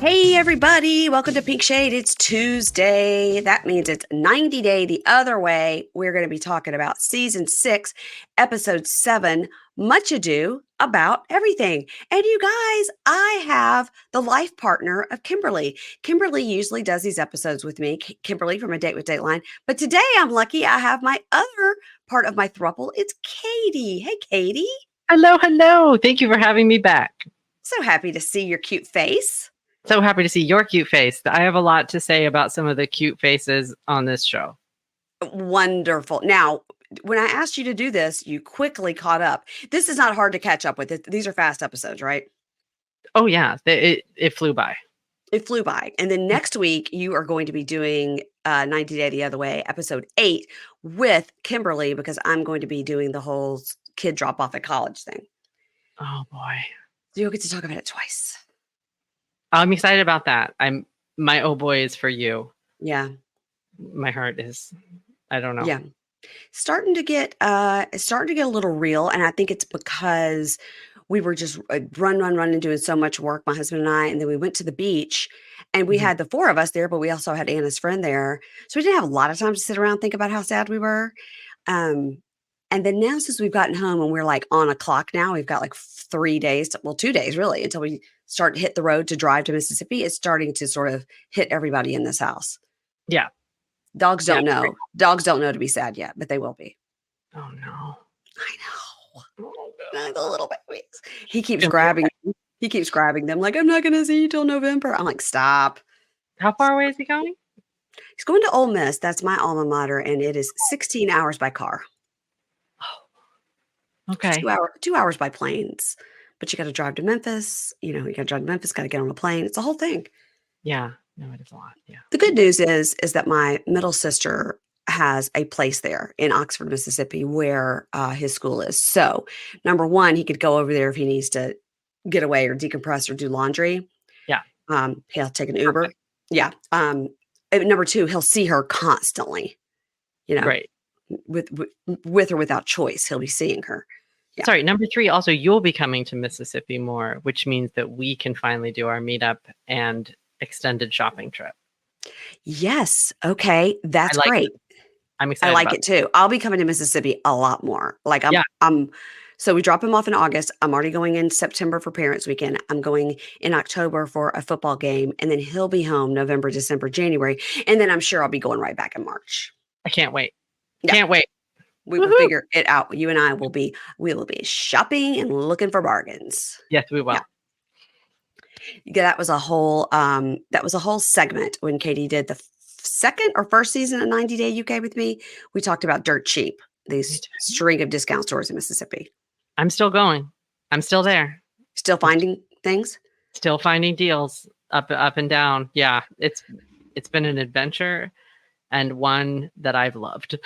Hey, everybody. Welcome to Pink Shade. It's Tuesday. That means it's 90 Day the Other Way. We're going to be talking about Season 6, Episode 7, Much Ado About Everything. And you guys, I have the life partner of Kimberly. Kimberly usually does these episodes with me, Kimberly from A Date with Dateline. But today I'm lucky I have my other part of my throuple. It's Katie. Hey, Katie. Hello, hello. Thank you for having me back. So happy to see your cute face. So happy to see your cute face. I have a lot to say about some of the cute faces on this show. Wonderful. Now, when I asked you to do this, you quickly caught up. This is not hard to catch up with. These are fast episodes, right? Oh, yeah. It flew by. It flew by. And then next week, you are going to be doing 90 Day the Other Way, episode 8, with Kimberly, because I'm going to be doing the whole kid drop off at college thing. Oh, boy. So you'll get to talk about it twice. I'm excited about that. My oh boy is for you. Yeah. My heart is, I don't know. Yeah. Starting to get a little real. And I think it's because we were just running, doing so much work, my husband and I. And then we went to the beach and we had the 4 of us there, but we also had Anna's friend there. So we didn't have a lot of time to sit around and think about how sad we were. And then now since we've gotten home and we're like on a clock now, we've got like 3 days, 2 days really, until we start to hit the road to drive to Mississippi. It's starting to sort of hit everybody in this house. Yeah. Dogs don't know. Dogs don't know to be sad yet, but they will be. Oh, no. I know. The little babies. He keeps grabbing them like, I'm not going to see you till November. I'm like, stop. How far away is he going? He's going to Ole Miss. That's my alma mater. And it is 16 hours by car. Oh, okay. 2 hours by planes. But you got to drive to Memphis. You got to drive to Memphis, got to get on a plane. It's a whole thing. Yeah. No, it is a lot. Yeah. The good news is that my middle sister has a place there in Oxford, Mississippi, where his school is. So, number one, he could go over there if he needs to get away or decompress or do laundry. Yeah. He'll take an Uber. Yeah. Number two, he'll see her constantly. Right. With or without choice, he'll be seeing her. Yeah. Sorry, number 3, also, you'll be coming to Mississippi more, which means that we can finally do our meetup and extended shopping trip. Yes. Okay. That's great. I'm excited. I like it too. I'll be coming to Mississippi a lot more. Like so we drop him off in August. I'm already going in September for Parents Weekend. I'm going in October for a football game. And then he'll be home November, December, January. And then I'm sure I'll be going right back in March. I can't wait. Yeah. Can't wait. We will figure it out. You and I will be shopping and looking for bargains. Yes, we will. Yeah, that was a whole segment when Katie did the second or first season of 90 Day UK with me. We talked about Dirt Cheap, these string of discount stores in Mississippi. I'm still going. I'm still there. Still finding things? Still finding deals up and down. Yeah, it's been an adventure and one that I've loved.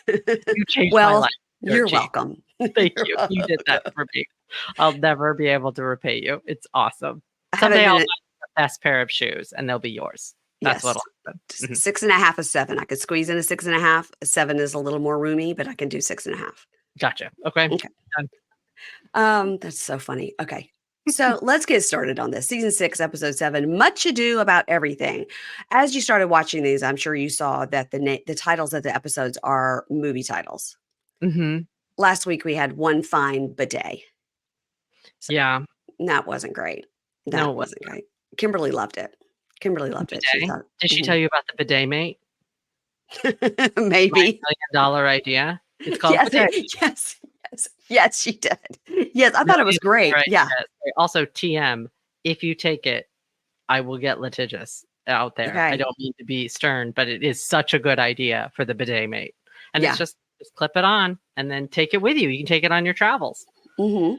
You changed my life. You're welcome. Thank you. You did that for me. I'll never be able to repay you. It's awesome. Someday I'll buy the best pair of shoes and they'll be yours. That's what'll happen. 6.5 of 7. I could squeeze in a 6.5. A 7 is a little more roomy, but I can do 6.5. Gotcha. Okay. That's so funny. Okay. So let's get started on this. Season 6, episode 7, Much Ado About Everything. As you started watching these, I'm sure you saw that the titles of the episodes are movie titles. Mm-hmm. Last week we had One Fine Bidet. So that wasn't great. That wasn't great. Kimberly loved it. Did she tell you about the bidet mate? Maybe. $1 million idea. It's called bidet. Yes, she did. Yes, I thought it was great. Right. Yeah. Also, TM, if you take it, I will get litigious out there. Okay. I don't mean to be stern, but it is such a good idea for the bidet mate. And it's just clip it on and then take it with you. You can take it on your travels. Mm-hmm.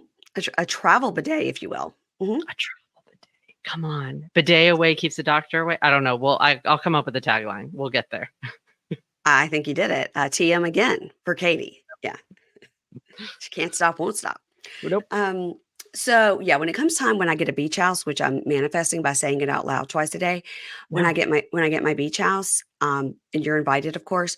A travel bidet, if you will. Mm-hmm. A travel bidet. Come on. Bidet away keeps the doctor away. I don't know. Well, I'll come up with a tagline. We'll get there. I think you did it. TM again for Katie. Yeah. She can't stop, won't stop. Nope. So when it comes time when I get a beach house, which I'm manifesting by saying it out loud twice a day, when I get my beach house, and you're invited, of course,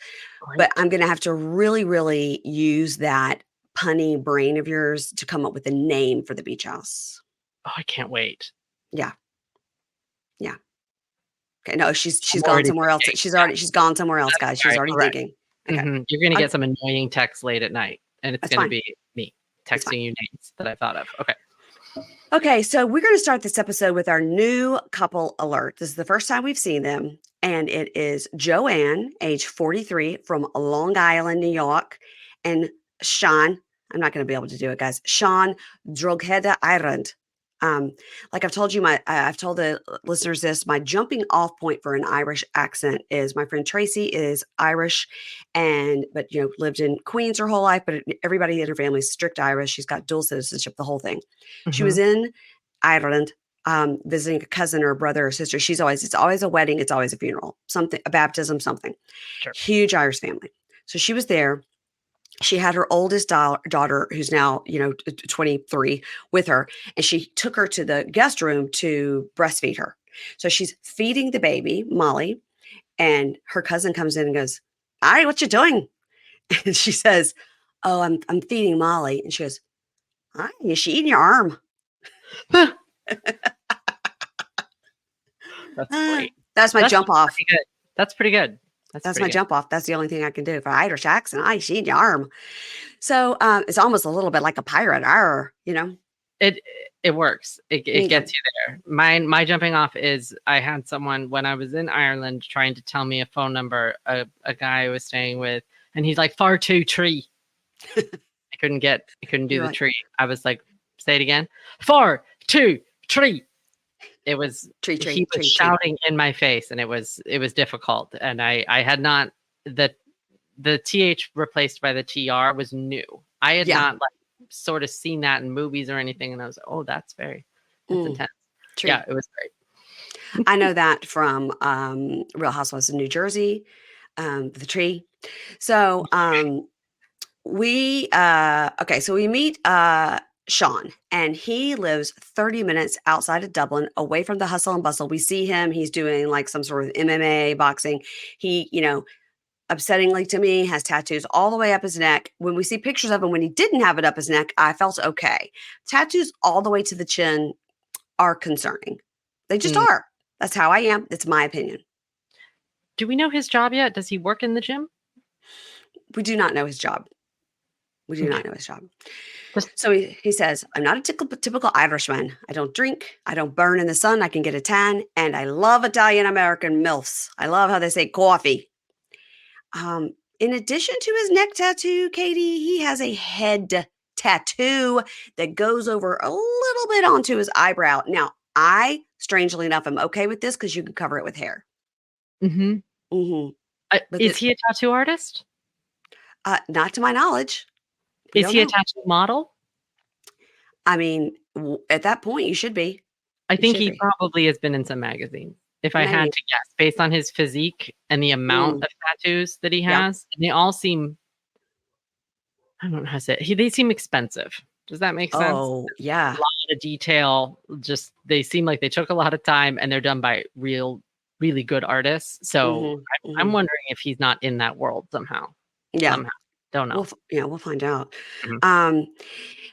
but I'm going to have to really, really use that punny brain of yours to come up with a name for the beach house. Oh, I can't wait. Yeah. Yeah. Okay. No, she's I'm gone already somewhere else. thinking. She's gone somewhere else, guys. She's Sorry, already correct. thinking. Okay. You're gonna I, get some annoying texts late at night, and it's that's gonna fine. be me It's fine. texting you names that I thought of. Okay. Okay, so we're going to start this episode with our new couple alert. This is the first time we've seen them, and it is Joanne, age 43, from Long Island, New York, and Sean. I'm not going to be able to do it, guys. Sean Drogheda Island. Like I've told you, I've told the listeners this. My jumping off point for an Irish accent is my friend Tracy is Irish, but lived in Queens her whole life. But everybody in her family is strict Irish. She's got dual citizenship, the whole thing. She was in Ireland visiting a cousin or a brother or sister. It's always a wedding. It's always a funeral, something, a baptism, something. Sure. Huge Irish family. So she was there. She had her oldest daughter, who's now, 23, with her, and she took her to the guest room to breastfeed her. So she's feeding the baby, Molly, and her cousin comes in and goes, "All right, what you doing?" And she says, "Oh, I'm feeding Molly." And she goes, "All right, is she eating your arm?" That's great. That's my jump off. That's pretty good. That's my jump off. That's the only thing I can do for Irish accent. I see your arm. So it's almost a little bit like a pirate. It works. It gets you there. My jumping off is I had someone when I was in Ireland trying to tell me a phone number, a guy I was staying with, and he's like 423. I couldn't do the tree. I was like, say it again. 423. It was he was shouting in my face, and it was difficult. And I had not the TH replaced by the TR was new. I had not sort of seen that in movies or anything, and I was like, oh, that's intense. Tree. Yeah, it was great. I know that from Real Housewives of New Jersey, the tree. So we meet Sean, and he lives 30 minutes outside of Dublin, away from the hustle and bustle. We see him, he's doing like some sort of MMA, boxing. He, upsettingly to me, has tattoos all the way up his neck. When we see pictures of him when he didn't have it up his neck, I felt okay. Tattoos all the way to the chin are concerning. They just are. That's how I am. It's my opinion. Do we know his job yet? Does he work in the gym? We do not know his job. So he says, "I'm not a typical Irishman. I don't drink. I don't burn in the sun. I can get a tan. And I love Italian-American MILFs. I love how they say coffee." In addition to his neck tattoo, Katie, he has a head tattoo that goes over a little bit onto his eyebrow. Now, I, strangely enough, am okay with this because you can cover it with hair. Is he a tattoo artist? Not to my knowledge. Is he a tattoo model? I mean, at that point, you should be. I think he probably has been in some magazines. If I had to guess, based on his physique and the amount of tattoos that he has, and they all seem, I don't know how to say it. They seem expensive. Does that make sense? Oh, yeah. A lot of detail. Just, they seem like they took a lot of time, and they're done by really good artists. So I'm wondering if he's not in that world somehow. Yeah. Don't know. We'll find out.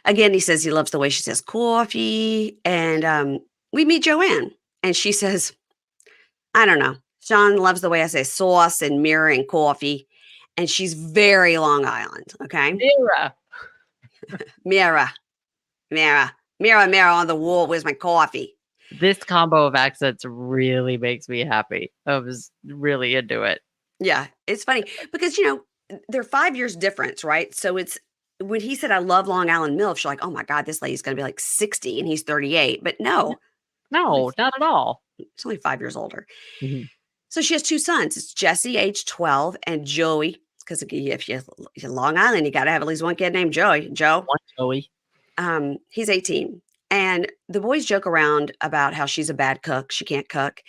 Again, he says he loves the way she says coffee. And we meet Joanne, and she says, I don't know. Sean loves the way I say sauce and mirror and coffee. And she's very Long Island. Okay. Mirror on the wall. Where's my coffee? This combo of accents really makes me happy. I was really into it. Yeah. It's funny because, they're 5 years difference, right? So it's when he said, "I love Long Island MILF," you're like, "Oh my God, this lady's going to be like 60 and he's 38." But no, not at all. It's only 5 years older. So she has two sons. It's Jesse, age 12, and Joey. Because if you're Long Island, you got to have at least one kid named Joey. Joe. Joey. He's 18. And the boys joke around about how she's a bad cook. She can't cook.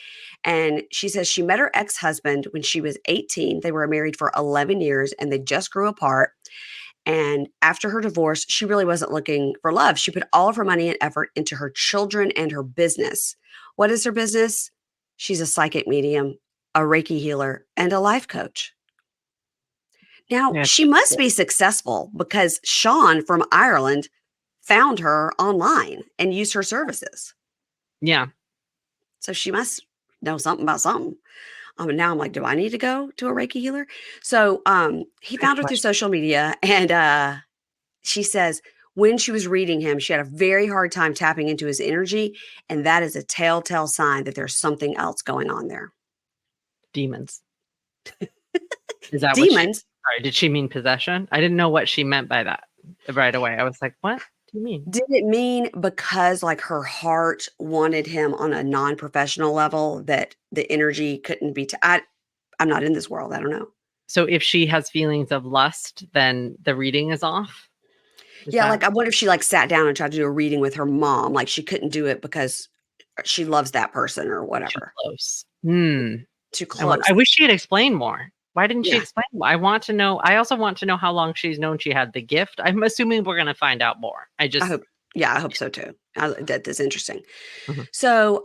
And she says she met her ex-husband when she was 18. They were married for 11 years and they just grew apart. And after her divorce, she really wasn't looking for love. She put all of her money and effort into her children and her business. What is her business? She's a psychic medium, a Reiki healer, and a life coach. Now, she must be successful because Sean from Ireland found her online and used her services. Yeah. So she must know something about something. And now I'm like, do I need to go to a Reiki healer? So he Good found her through question. social media, and she says when she was reading him, she had a very hard time tapping into his energy, and that is a telltale sign that there's something else going on there. Demons. Is that what she? Demons. Sorry, did she mean possession? I didn't know what she meant by that right away. I was like, what do you mean? Did it mean because like her heart wanted him on a non-professional level that the energy couldn't be? I'm not in this world. I don't know. So if she has feelings of lust, then the reading is off? Is Yeah, that like I wonder if she like sat down and tried to do a reading with her mom. Like she couldn't do it because she loves that person or too whatever. close? Hmm. Too close. I wish she had explained more. Why didn't she Yeah. explain more? I want to know. I also want to know how long she's known she had the gift. I'm assuming we're going to find out more. I hope. Yeah, I hope so too. That is interesting. Mhm. So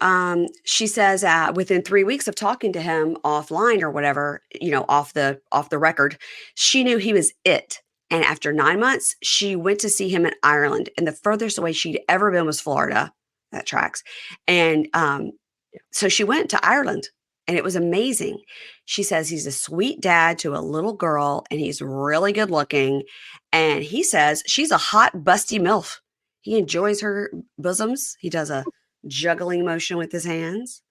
she says within 3 weeks of talking to him offline or whatever, off the record, she knew he was it. And after 9 months, she went to see him in Ireland, and the furthest away she'd ever been was Florida. That tracks. And so she went to Ireland, and it was amazing. She says he's a sweet dad to a little girl, and he's really good looking. And he says she's a hot, busty MILF. He enjoys her bosoms. He does a juggling motion with his hands.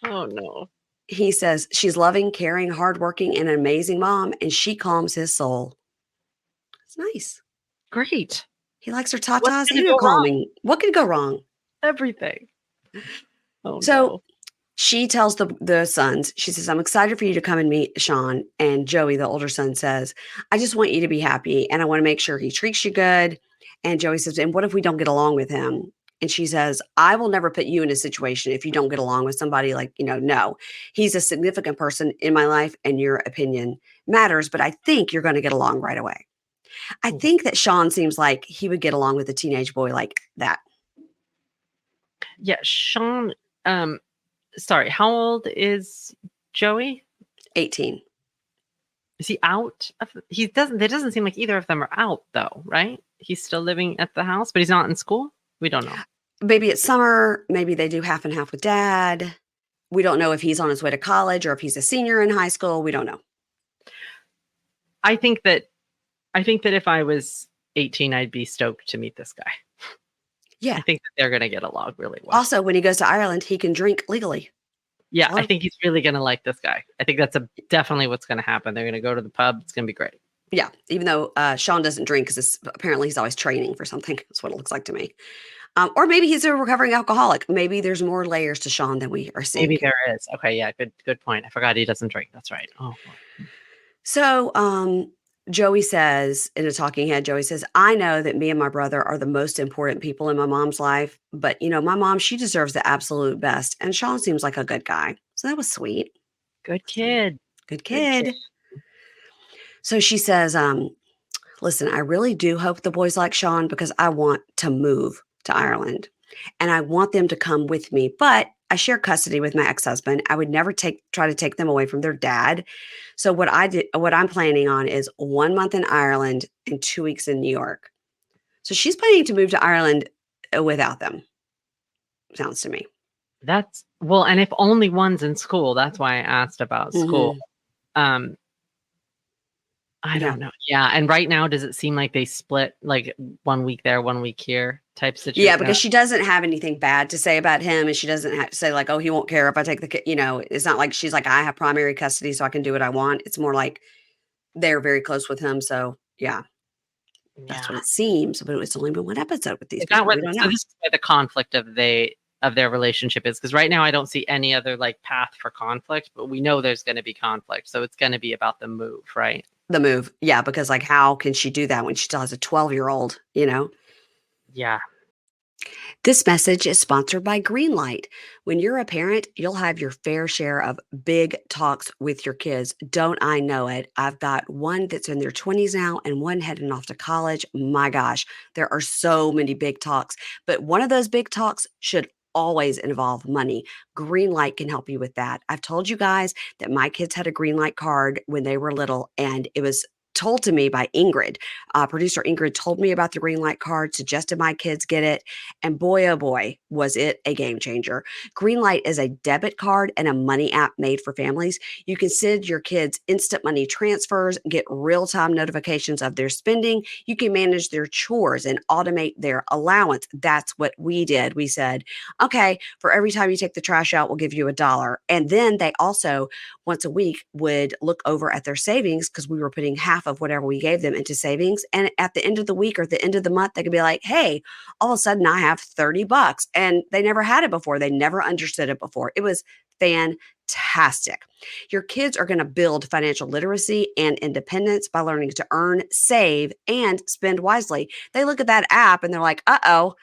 Oh no. He says she's loving, caring, hardworking, and an amazing mom, and she calms his soul. It's nice. Great. He likes her What's tatas going and to her go wrong? calming. What could go wrong? Everything. Oh So no. she tells the sons, she says, I'm excited for you to come and meet Sean. And Joey, the older son, says, I just want you to be happy, and I want to make sure he treats you good. And Joey says, and what if we don't get along with him? And she says, I will never put you in a situation if you don't get along with somebody, like, no. He's a significant person in my life, and your opinion matters, but I think you're going to get along right away. I think that Sean seems like he would get along with a teenage boy like that. Yeah, Sean, sorry, how old is Joey? 18. Is he out? It doesn't seem like either of them are out though, right? He's still living at the house, but he's not in school? We don't know. Maybe it's summer. Maybe they do half and half with dad. We don't know if he's on his way to college or if he's a senior in high school. We don't know. I think that if I was 18, I'd be stoked to meet this guy. Yeah. I think that they're going to get along really well. Also, when he goes to Ireland, he can drink legally. Yeah, I think he's really going to like this guy. I think that's definitely what's going to happen. They're going to go to the pub. It's going to be great. Yeah, even though Sean doesn't drink because apparently he's always training for something. That's what it looks like to me. Or maybe he's a recovering alcoholic. Maybe there's more layers to Sean than we are seeing. Maybe there is. Okay, yeah, good point. I forgot he doesn't drink. That's right. Oh. So Joey says, in a talking head, Joey says, I know that me and my brother are the most important people in my mom's life, but my mom, she deserves the absolute best. And Sean seems like a good guy. So that was sweet. Good kid. Good kid. So she says, listen, I really do hope the boys like Sean because I want to move to Ireland and I want them to come with me, but I share custody with my ex-husband. I would never try to take them away from their dad. So what I'm planning on is 1 month in Ireland and 2 weeks in New York. So she's planning to move to Ireland without them. Sounds to me. That's well, and if only one's in school, that's why I asked about school. I don't know. Yeah, and right now, does it seem like they split like 1 week there, 1 week here type situation? Yeah, because she doesn't have anything bad to say about him, and she doesn't have to say like, "Oh, he won't care if I take the kid." It's not like she's like, "I have primary custody, so I can do what I want." It's more like they're very close with him, so yeah. That's what it seems. But it's only been one episode with these people. We don't know. So this is where the conflict of their relationship is, because right now I don't see any other like path for conflict, but we know there's going to be conflict, so it's going to be about the move, right? The move, yeah, because like, how can she do that when she still has a 12-year-old? Yeah. This message is sponsored by Greenlight. When you're a parent, you'll have your fair share of big talks with your kids. Don't I know it? I've got one that's in their 20s now and one heading off to college. My gosh, there are so many big talks, but one of those big talks should always involve money. Greenlight can help you with that. I've told you guys that my kids had a Greenlight card when they were little, and it was told to me by Ingrid. Producer Ingrid told me about the Greenlight card, suggested my kids get it, and boy, oh boy, was it a game changer. Greenlight is a debit card and a money app made for families. You can send your kids instant money transfers, get real-time notifications of their spending. You can manage their chores and automate their allowance. That's what we did. We said, okay, for every time you take the trash out, we'll give you $1. And then they also, once a week, would look over at their savings because we were putting half of whatever we gave them into savings. And at the end of the week or at the end of the month, they could be like, hey, all of a sudden I have $30. And they never had it before. They never understood it before. It was fantastic. Your kids are going to build financial literacy and independence by learning to earn, save, and spend wisely. They look at that app and they're like, uh-oh,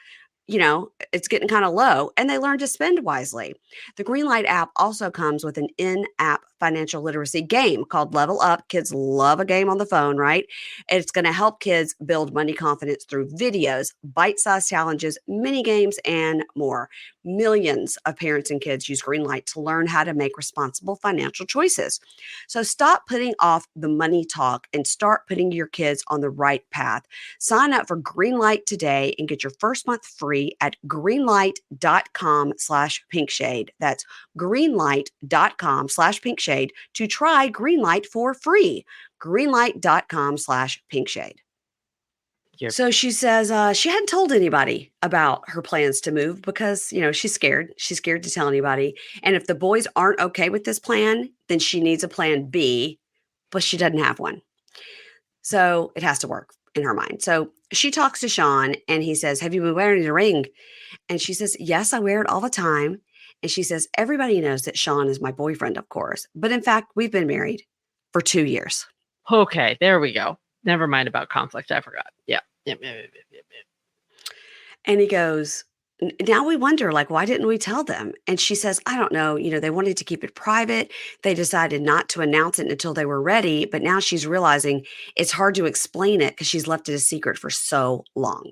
it's getting kind of low, and they learn to spend wisely. The Greenlight app also comes with an in-app financial literacy game called Level Up. Kids love a game on the phone, right? It's going to help kids build money confidence through videos, bite-sized challenges, mini games, and more. Millions of parents and kids use Greenlight to learn how to make responsible financial choices. So stop putting off the money talk and start putting your kids on the right path. Sign up for Greenlight today and get your first month free at greenlight.com/pinkshade. That's greenlight.com/pinkshade to try Greenlight for free. Greenlight.com/pinkshade. So she says she hadn't told anybody about her plans to move because, she's scared. She's scared to tell anybody. And if the boys aren't okay with this plan, then she needs a plan B, but she doesn't have one. So it has to work in her mind. So she talks to Sean and he says, have you been wearing the ring? And she says, yes, I wear it all the time. And she says, everybody knows that Sean is my boyfriend, of course. But in fact, we've been married for 2 years. Okay, there we go. Never mind about conflict. I forgot. Yeah. Yep. And he goes, now we wonder, why didn't we tell them? And she says, I don't know. They wanted to keep it private. They decided not to announce it until they were ready. But now she's realizing it's hard to explain it because she's left it a secret for so long.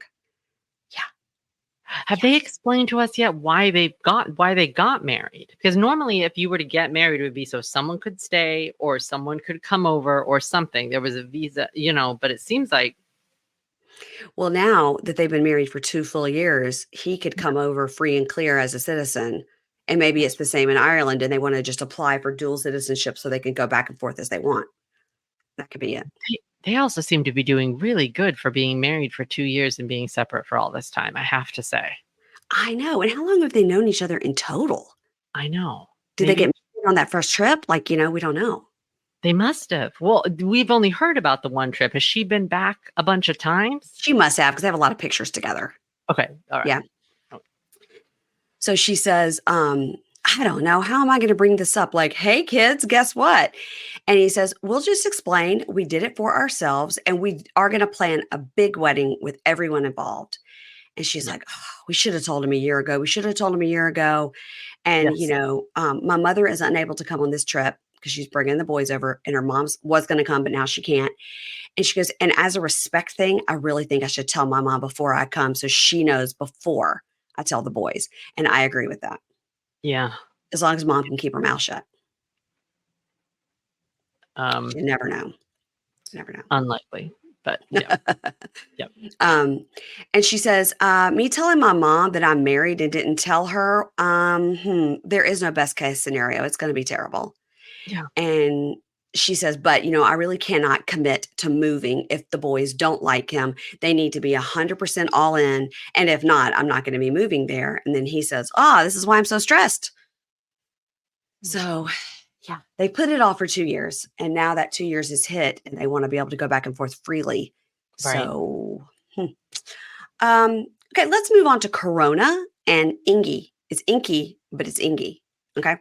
Have they explained to us yet why they got married? Because normally if you were to get married, it would be so someone could stay or someone could come over or something. There was a visa, but it seems like. Well, now that they've been married for 2 full years, he could come over free and clear as a citizen. And maybe it's the same in Ireland and they want to just apply for dual citizenship so they can go back and forth as they want. That could be it. They also seem to be doing really good for being married for 2 years and being separate for all this time, I have to say. I know. And how long have they known each other in total? I know. Did they get married on that first trip? We don't know. They must have. Well, we've only heard about the one trip. Has she been back a bunch of times? She must have because they have a lot of pictures together. Okay. All right. Yeah. So she says, I don't know. How am I going to bring this up? Hey, kids, guess what? And he says, we'll just explain. We did it for ourselves and we are going to plan a big wedding with everyone involved. And she's like, oh, we should have told him a year ago. We should have told him a year ago. And, my mother is unable to come on this trip because she's bringing the boys over and her mom was going to come, but now she can't. And she goes, and as a respect thing, I really think I should tell my mom before I come so she knows before I tell the boys. And I agree with that. Yeah. As long as mom can keep her mouth shut. You never know. Unlikely, but yeah. Yep. And she says, me telling my mom that I'm married and didn't tell her, there is no best case scenario. It's going to be terrible. Yeah. And she says, but, I really cannot commit to moving if the boys don't like him. They need to be 100% all in. And if not, I'm not going to be moving there. And then he says, this is why I'm so stressed. So, yeah, they put it off for 2 years. And now that 2 years is hit and they want to be able to go back and forth freely. Right. So, okay, let's move on to Corona and Inky. It's Inky, but it's Inky. Okay.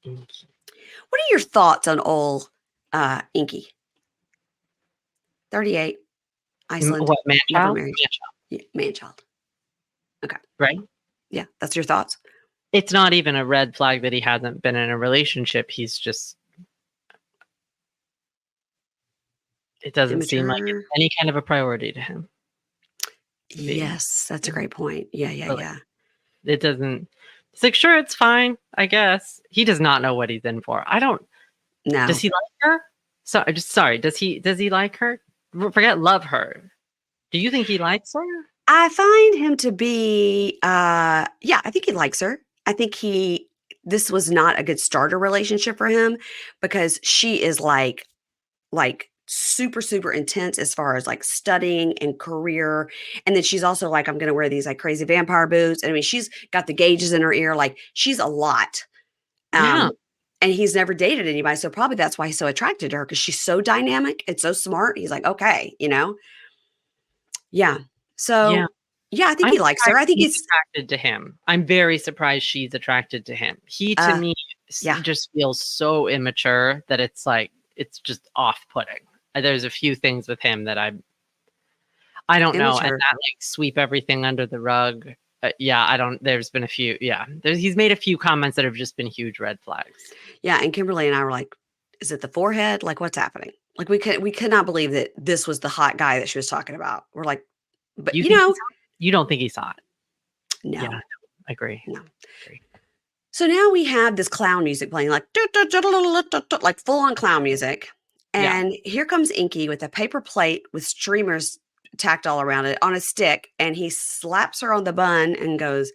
Inky. What are your thoughts on old Inky? 38, Iceland. What, man-child? Man-child. Okay. Right? Yeah, that's your thoughts? It's not even a red flag that he hasn't been in a relationship. He's just... It doesn't seem like it's any kind of a priority to him. Yes, that's a great point. Yeah. It doesn't... It's like, sure, it's fine, I guess. He does not know what he's in for. I don't... No. Does he like her? Sorry. Does he like her? Forget love her. Do you think he likes her? I find him to be, yeah, I think he likes her. I think this was not a good starter relationship for him because she is like super, super intense as far as like studying and career. And then she's also like, I'm going to wear these like crazy vampire boots. And I mean, she's got the gauges in her ear. Like she's a lot. Yeah. And he's never dated anybody. So probably that's why he's so attracted to her because she's so dynamic and so smart. He's like, okay, Yeah. Yeah. So, yeah, I think I'm he likes her. surprised I think she's he's attracted to him. I'm very surprised she's attracted to him. He, to me, yeah. just feels so immature that it's like, it's just off-putting. There's a few things with him that I don't know. And Immature. that like sweep everything under the rug. Yeah, I don't, there's been a few, he's made a few comments that have just been huge red flags. Yeah, and Kimberly and I were like, is it the forehead? Like what's happening? Like we could not believe that this was the hot guy that she was talking about. We're like, but You think he saw it? You don't think he saw it? No. Yeah, I agree. No. So now we have this clown music playing, like full on clown music. And here comes Inky with a paper plate with streamers tacked all around it on a stick. And he slaps her on the bun and goes,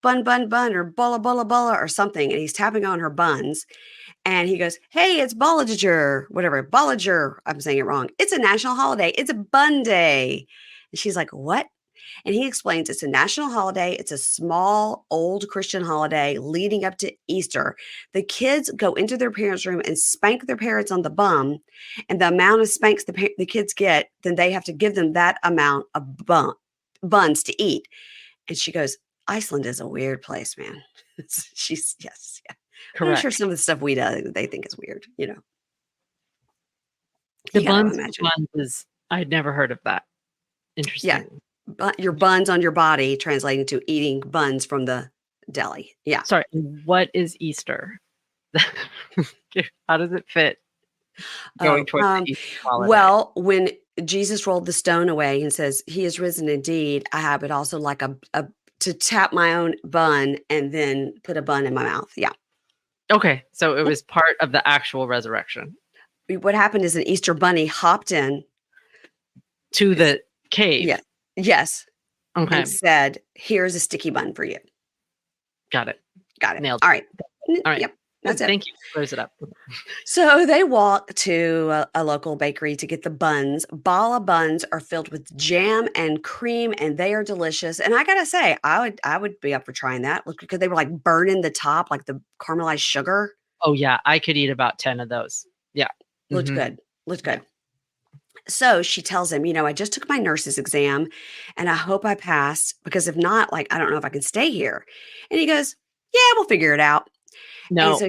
bun, bun, bun, or bulla, bulla, bulla, or something. And he's tapping on her buns. And he goes, hey, it's Bollinger, whatever, Bollinger. I'm saying it wrong. It's a national holiday. It's a bun day. And she's like, what? And he explains it's a national holiday. It's a small, old Christian holiday leading up to Easter. The kids go into their parents' room and spank their parents on the bum. And the amount of spanks the kids get, then they have to give them that amount of buns to eat. And she goes, Iceland is a weird place, man. Yes. Yeah. Correct. I'm sure some of the stuff we do, they think is weird, The buns is, I'd never heard of that. Interesting. Yeah. But your buns on your body translating to eating buns from the deli. Yeah. Sorry. What is Easter? How does it fit? Going towards the Easter holiday? Well, when Jesus rolled the stone away and says, he is risen indeed, I have it also like to tap my own bun and then put a bun in my mouth. Yeah. Okay. So it was part of the actual resurrection. What happened is an Easter bunny hopped in to the cave. Yeah. Yes. Okay. And said, here's a sticky bun for you. Got it. Nailed it. All right. Yep. That's it. Thank you. Close it up. So they walk to a local bakery to get the buns. Bala buns are filled with jam and cream, and they are delicious. And I gotta say, I would be up for trying that. Look, because they were like burning the top, like the caramelized sugar. Oh yeah, I could eat about 10 of those. Yeah, looked good. Looked good. So she tells him, I just took my nurse's exam, and I hope I passed because if not, like I don't know if I can stay here. And he goes, "Yeah, we'll figure it out." No. And so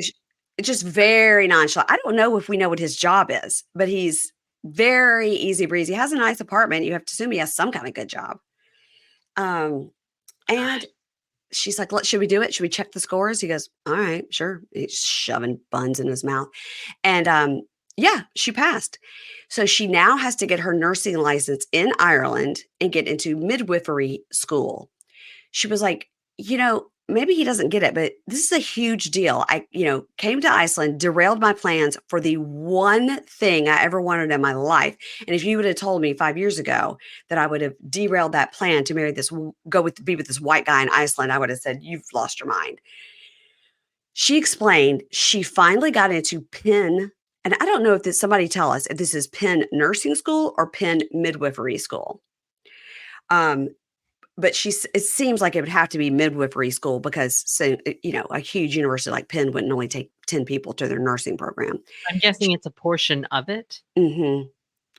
it's just very nonchalant. I don't know if we know what his job is, but he's very easy breezy. He has a nice apartment. You have to assume he has some kind of good job. And she's like, should we do it? Should we check the scores? He goes, all right, sure. He's shoving buns in his mouth. And yeah, she passed. So she now has to get her nursing license in Ireland and get into midwifery school. She was like, maybe he doesn't get it, but this is a huge deal. I, came to Iceland, derailed my plans for the one thing I ever wanted in my life. And if you would have told me 5 years ago that I would have derailed that plan to marry be with this white guy in Iceland, I would have said, you've lost your mind. She explained she finally got into Payne. And I don't know if somebody tell us if this is Payne nursing school or Payne midwifery school. But it seems like it would have to be midwifery school because, a huge university like Payne wouldn't only take 10 people to their nursing program. I'm guessing it's a portion of it. Mm-hmm.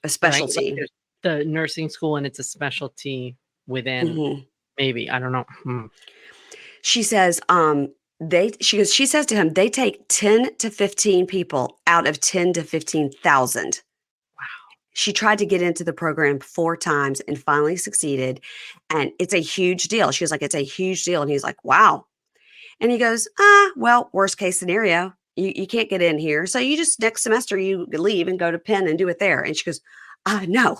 A specialty. Right? Like the nursing school, and it's a specialty within. Maybe. I don't know. She says, she says to him, they take 10 to 15 people out of 10 to 15,000. She tried to get into the program 4 times and finally succeeded. And it's a huge deal. She was like, it's a huge deal. And he's like, wow. And he goes, well, worst case scenario, you can't get in here. So you just next semester, you leave and go to Payne and do it there. And she goes, no.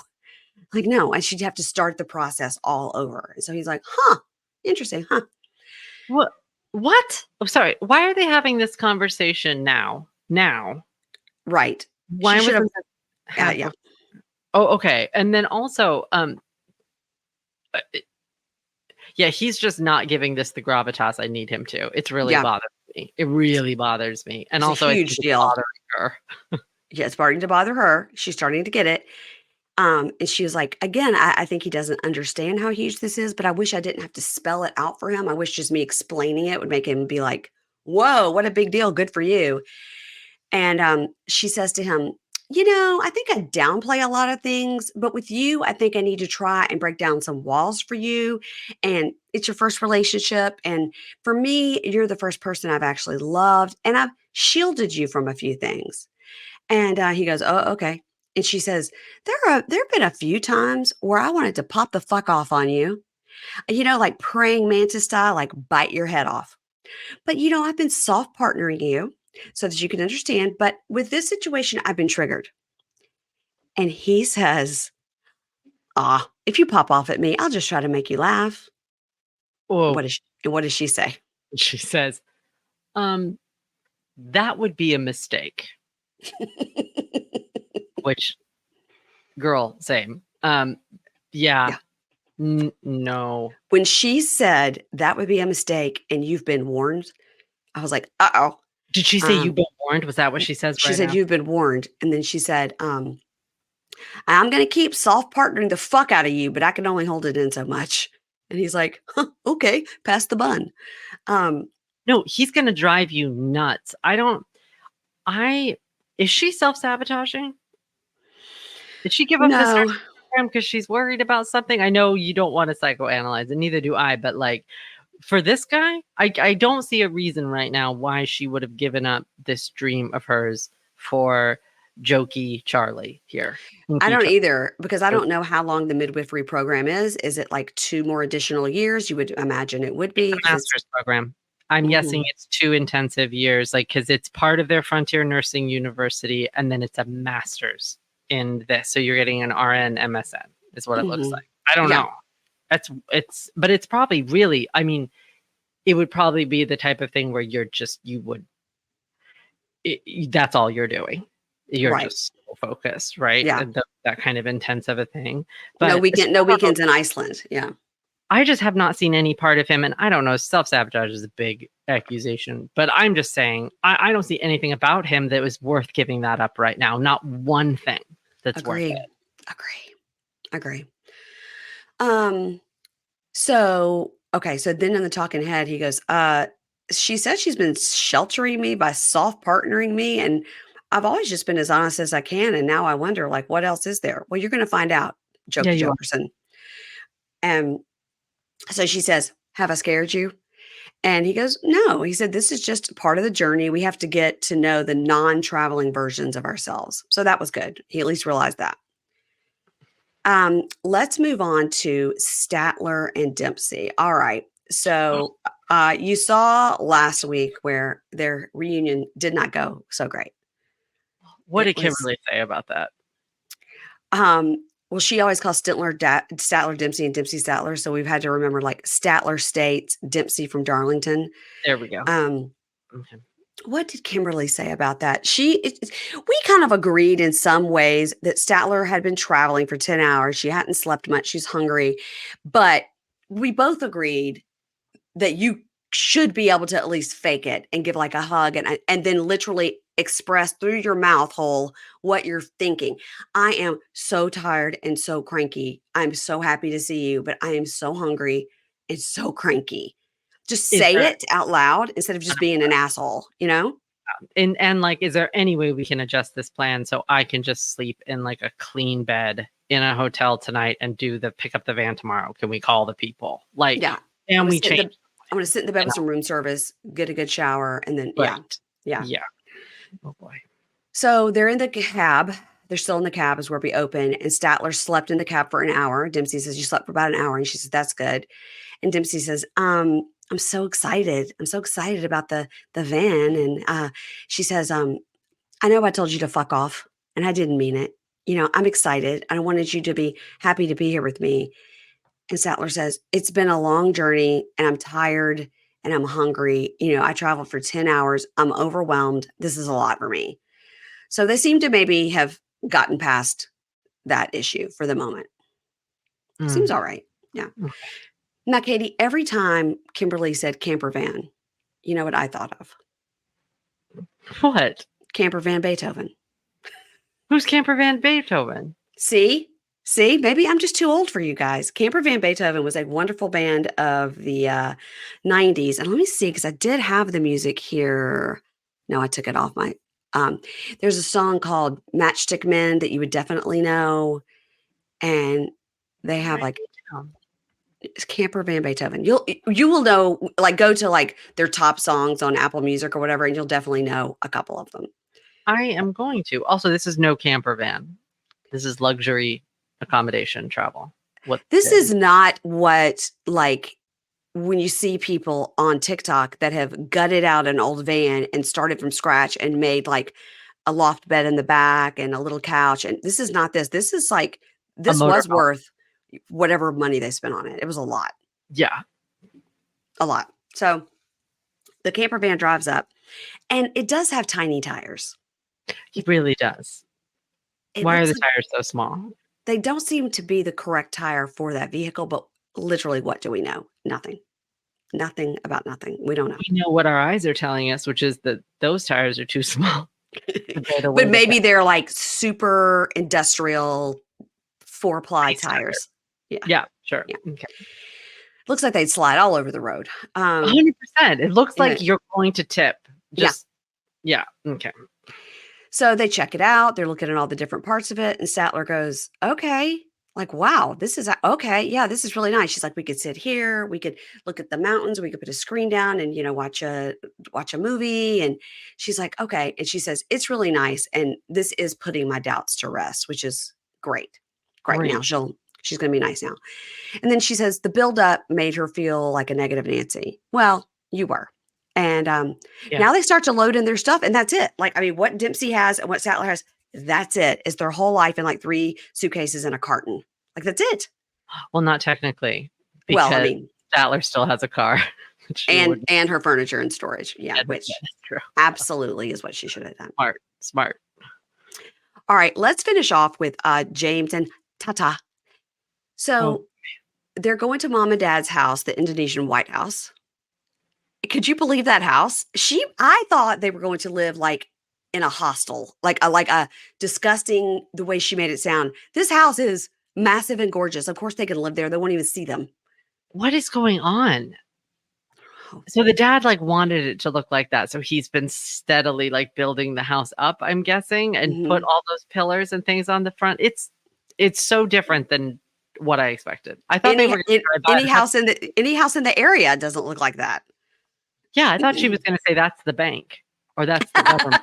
Like, no. And she'd have to start the process all over. And so he's like, interesting. What? Oh, sorry. Why are they having this conversation now? Right. Why wasn't that had yeah. Oh, okay. And then also, yeah, he's just not giving this the gravitas I need him to. It's really bothering me. It really bothers me. And It's a also, I think huge it's deal. bothering her. Yeah, it's starting to bother her. She's starting to get it. And she was like, again, I think he doesn't understand how huge this is, but I wish I didn't have to spell it out for him. I wish just me explaining it would make him be like, whoa, what a big deal. Good for you. And she says to him, I think I downplay a lot of things, but with you, I think I need to try and break down some walls for you. And it's your first relationship. And for me, you're the first person I've actually loved, and I've shielded you from a few things. And he goes, oh, okay. And she says, there have been a few times where I wanted to pop the fuck off on you, like praying mantis style, like bite your head off. But I've been soft partnering you so that you can understand. But with this situation, I've been triggered. And he says, if you pop off at me, I'll just try to make you laugh. Oh, What does she say? she says, that would be a mistake. Which, girl, same. Yeah. No. When she said that would be a mistake and you've been warned, I was like, uh-oh. Did she say you've been warned? Was that what she says? She said, now? You've been warned. And then she said, I'm going to keep soft partnering the fuck out of you, but I can only hold it in so much. And he's like, okay, pass the bun. No, he's going to drive you nuts. Is she self-sabotaging? Did she give up this program because she's worried about something? I know you don't want to psychoanalyze, and neither do I, but like for this guy, I don't see a reason right now why she would have given up this dream of hers for jokey Charlie here. I don't either, because I don't know how long the midwifery program is. Is it like 2 more additional years? You would imagine it would be. It's a master's program. I'm guessing it's 2 intensive years, like, because it's part of their Frontier Nursing University, and then it's a master's in this. So you're getting an RN MSN is what it looks like. I don't know. But it's probably really, I mean, it would probably be the type of thing where that's all you're doing. You're just so focused, right? Yeah. That kind of intense of a thing. But no weekends in Iceland. Yeah. I just have not seen any part of him. And I don't know, self-sabotage is a big accusation, but I'm just saying, I don't see anything about him that was worth giving that up right now. Not one thing that's worth it. Agree. So then in the talking head, he goes, she says she's been sheltering me by soft partnering me. And I've always just been as honest as I can. And now I wonder, like, what else is there? Well, you're going to find out, Jokerson. And so she says, have I scared you? And he goes, no. He said, this is just part of the journey. We have to get to know the non-traveling versions of ourselves. So that was good. He at least realized that. Let's move on to Statler and Dempsey. All right. So you saw last week where their reunion did not go so great. What did Kimberly say about that? Well, she always calls Statler Dempsey and Dempsey Statler. So we've had to remember, like, Statler States, Dempsey from Darlington. There we go. Okay. What did Kimberly say about that? We kind of agreed in some ways that Statler had been traveling for 10 hours. She hadn't slept much. She's hungry. But we both agreed that you should be able to at least fake it and give like a hug and then literally express through your mouth hole what you're thinking. I am so tired and so cranky. I'm so happy to see you, but I am so hungry and so cranky. Just say it out loud instead of just being an asshole, And like, is there any way we can adjust this plan so I can just sleep in like a clean bed in a hotel tonight and pick up the van tomorrow? Can we call the people? Like, yeah. And we change. I'm going to sit in the bed with some room service, get a good shower, and then, yeah. Oh boy. So they're in the cab. They're still in the cab is where we open. And Statler slept in the cab for an hour. Dempsey says, you slept for about an hour. And she says, that's good. And Dempsey says, I'm so excited. I'm so excited about the van. And she says, I know I told you to fuck off, and I didn't mean it. I'm excited. I wanted you to be happy to be here with me. And Statler says, it's been a long journey, and I'm tired, and I'm hungry. I traveled for 10 hours. I'm overwhelmed. This is a lot for me. So they seem to maybe have gotten past that issue for the moment. Seems all right. Yeah. Okay. Now, Katie, every time Kimberly said camper van, you know what I thought of? What? Camper van Beethoven. Who's Camper Van Beethoven? See? Maybe I'm just too old for you guys. Camper Van Beethoven was a wonderful band of the 90s. And let me see, because I did have the music here. No, I took it off my. There's a song called Matchstick Men that you would definitely know. And they have like it's Camper Van Beethoven. You will know, like go to like their top songs on Apple Music or whatever, and you'll definitely know a couple of them. I am going to. Also, this is no camper van. This is luxury accommodation travel. This is not what, like, when you see people on TikTok that have gutted out an old van and started from scratch and made like a loft bed in the back and a little couch. And this is not this. This is like, this was worth whatever money they spent on it. It was a lot. Yeah. A lot. So the camper van drives up and it does have tiny tires. It really does. Why are the tires so small? They don't seem to be the correct tire for that vehicle, but literally, what do we know? Nothing. Nothing about nothing. We don't know. We know what our eyes are telling us, which is that those tires are too small. But maybe they're like super industrial 4-ply tires. Yeah, sure. Yeah. Okay. Looks like they'd slide all over the road. 100%. It looks like you're going to tip. Yeah. Okay. So they check it out. They're looking at all the different parts of it. And Statler goes, okay, like, wow, this is okay. Yeah, this is really nice. She's like, we could sit here. We could look at the mountains. We could put a screen down and, watch a movie. And she's like, okay. And she says, it's really nice. And this is putting my doubts to rest, which is great. Great. Now she's going to be nice now. And then she says the buildup made her feel like a negative Nancy. Well, you were. And now they start to load in their stuff, and that's it. Like, I mean, what Dempsey has and what Statler has, that's it. Is their whole life in like 3 suitcases and a carton. Like, that's it. Well, not technically. Because Statler still has a car. and her furniture and storage. Yeah, which true. Absolutely is what she should have done. Smart. All right, let's finish off with James and Tata. So they're going to mom and dad's house, the Indonesian White House. Could you believe that house? I thought they were going to live like in a hostel, like a disgusting, the way she made it sound. This house is massive and gorgeous. Of course they can live there. They won't even see them. What is going on? So the dad like wanted it to look like that. So he's been steadily like building the house up, I'm guessing, and put all those pillars and things on the front. It's so different than what I expected. I thought they were any house in the area doesn't look like that. Yeah, I thought she was going to say that's the bank or that's the government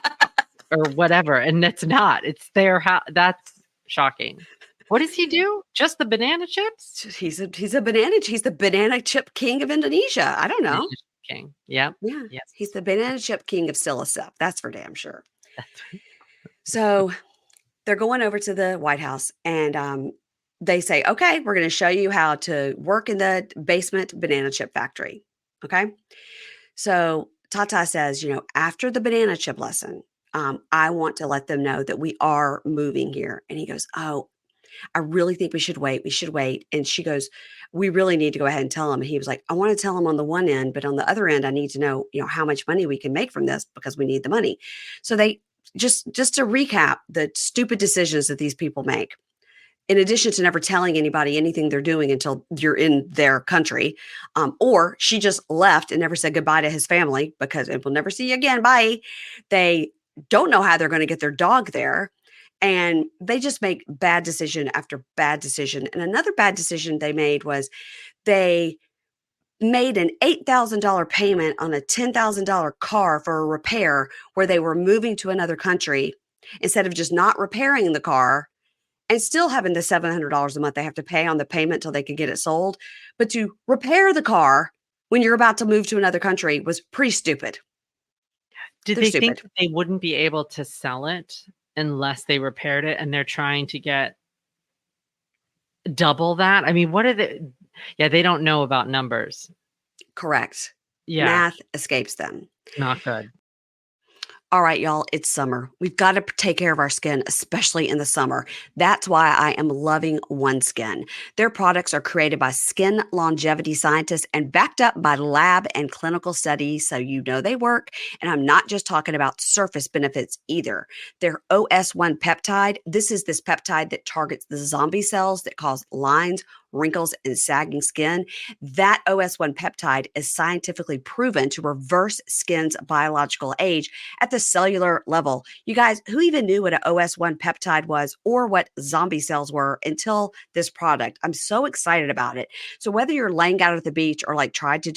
or whatever, and it's not. It's their house. That's shocking. What does he do? Just the banana chips? He's the banana chip king of Indonesia. I don't know. King. Yeah. Yeah. Yes. He's the banana chip king of s6e7. That's for damn sure. That's right. So they're going over to the White House and they say, okay, we're going to show you how to work in the basement banana chip factory. Okay. So Tata says, after the banana chip lesson, I want to let them know that we are moving here. And he goes, oh, I really think we should wait. We should wait. And she goes, we really need to go ahead and tell him. And he was like, I want to tell him on the one end, but on the other end, I need to know, how much money we can make from this because we need the money. So they just to recap the stupid decisions that these people make. In addition to never telling anybody anything they're doing until you're in their country, or she just left and never said goodbye to his family because we'll never see you again. Bye. They don't know how they're going to get their dog there. And they just make bad decision after bad decision. And another bad decision they made was they made an $8,000 payment on a $10,000 car for a repair where they were moving to another country instead of just not repairing the car and still having the $700 a month they have to pay on the payment till they could get it sold. But to repair the car when you're about to move to another country was pretty stupid. Did they think that they wouldn't be able to sell it unless they repaired it? And they're trying to get double that? I mean, what are they? Yeah, they don't know about numbers. Correct. Yeah. Math escapes them. Not good. All right, y'all, it's summer. We've got to take care of our skin, especially in the summer. That's why I am loving OneSkin. Their products are created by skin longevity scientists and backed up by lab and clinical studies, so you know they work. And I'm not just talking about surface benefits either. Their OS1 peptide, this is this peptide that targets the zombie cells that cause lines, wrinkles, and sagging skin. That OS1 peptide is scientifically proven to reverse skin's biological age at the cellular level. You guys, who even knew what an OS1 peptide was or what zombie cells were until this product? I'm so excited about it. So whether you're laying out at the beach or like I tried to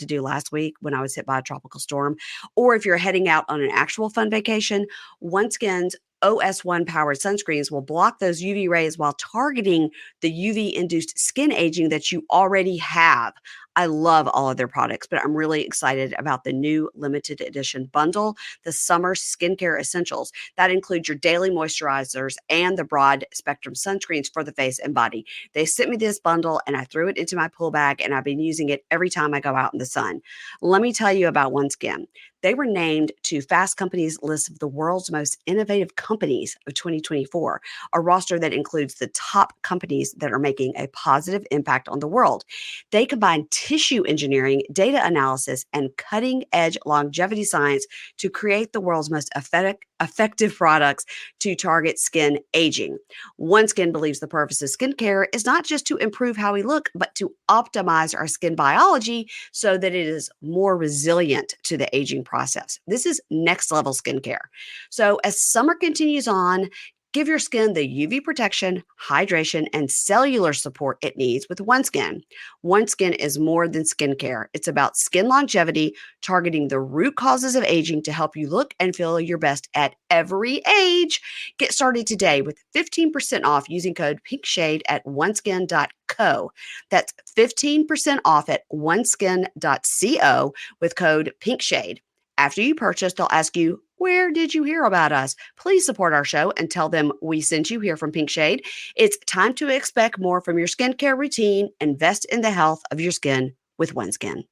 do last week when I was hit by a tropical storm, or if you're heading out on an actual fun vacation, OneSkin's OS1 powered sunscreens will block those UV rays while targeting the UV induced skin aging that you already have. I love all of their products, but I'm really excited about the new limited edition bundle, the Summer Skincare Essentials. That includes your daily moisturizers and the broad spectrum sunscreens for the face and body. They sent me this bundle and I threw it into my pool bag and I've been using it every time I go out in the sun. Let me tell you about OneSkin. They were named to Fast Company's list of the world's most innovative companies of 2024, a roster that includes the top companies that are making a positive impact on the world. They combine tissue engineering, data analysis, and cutting edge longevity science to create the world's most effective products to target skin aging. OneSkin believes the purpose of skincare is not just to improve how we look, but to optimize our skin biology so that it is more resilient to the aging process. This is next level skincare. So as summer continues on, give your skin the UV protection, hydration, and cellular support it needs with OneSkin. OneSkin is more than skincare. It's about skin longevity, targeting the root causes of aging to help you look and feel your best at every age. Get started today with 15% off using code PINKSHADE at oneskin.co. That's 15% off at oneskin.co with code PINKSHADE. After you purchase, they'll ask you, where did you hear about us? Please support our show and tell them we sent you here from Pink Shade. It's time to expect more from your skincare routine. Invest in the health of your skin with OneSkin.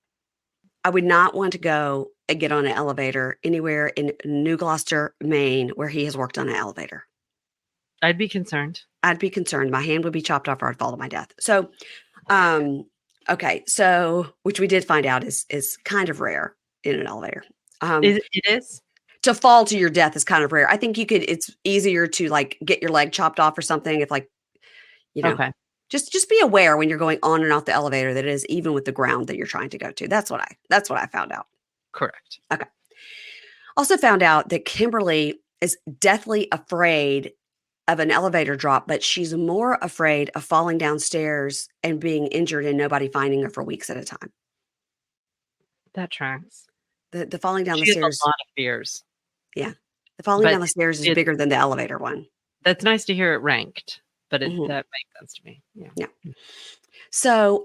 I would not want to go and get on an elevator anywhere in New Gloucester, Maine, where he has worked on an elevator. I'd be concerned. I'd be concerned. My hand would be chopped off or I'd fall to my death. So, okay. So, which we did find out is kind of rare in an elevator. It is? To fall to your death is kind of rare. I think it's easier to like get your leg chopped off or something if like, Okay. Just be aware when you're going on and off the elevator that it is even with the ground that you're trying to go to. That's what I found out. Correct. Okay. Also found out that Kimberly is deathly afraid of an elevator drop, but she's more afraid of falling downstairs and being injured and nobody finding her for weeks at a time. That tracks. The falling down the She has stairs. a lot of fears. Yeah. The falling down the stairs is bigger than the elevator one. That's nice to hear it ranked, but that makes sense to me. Yeah. So,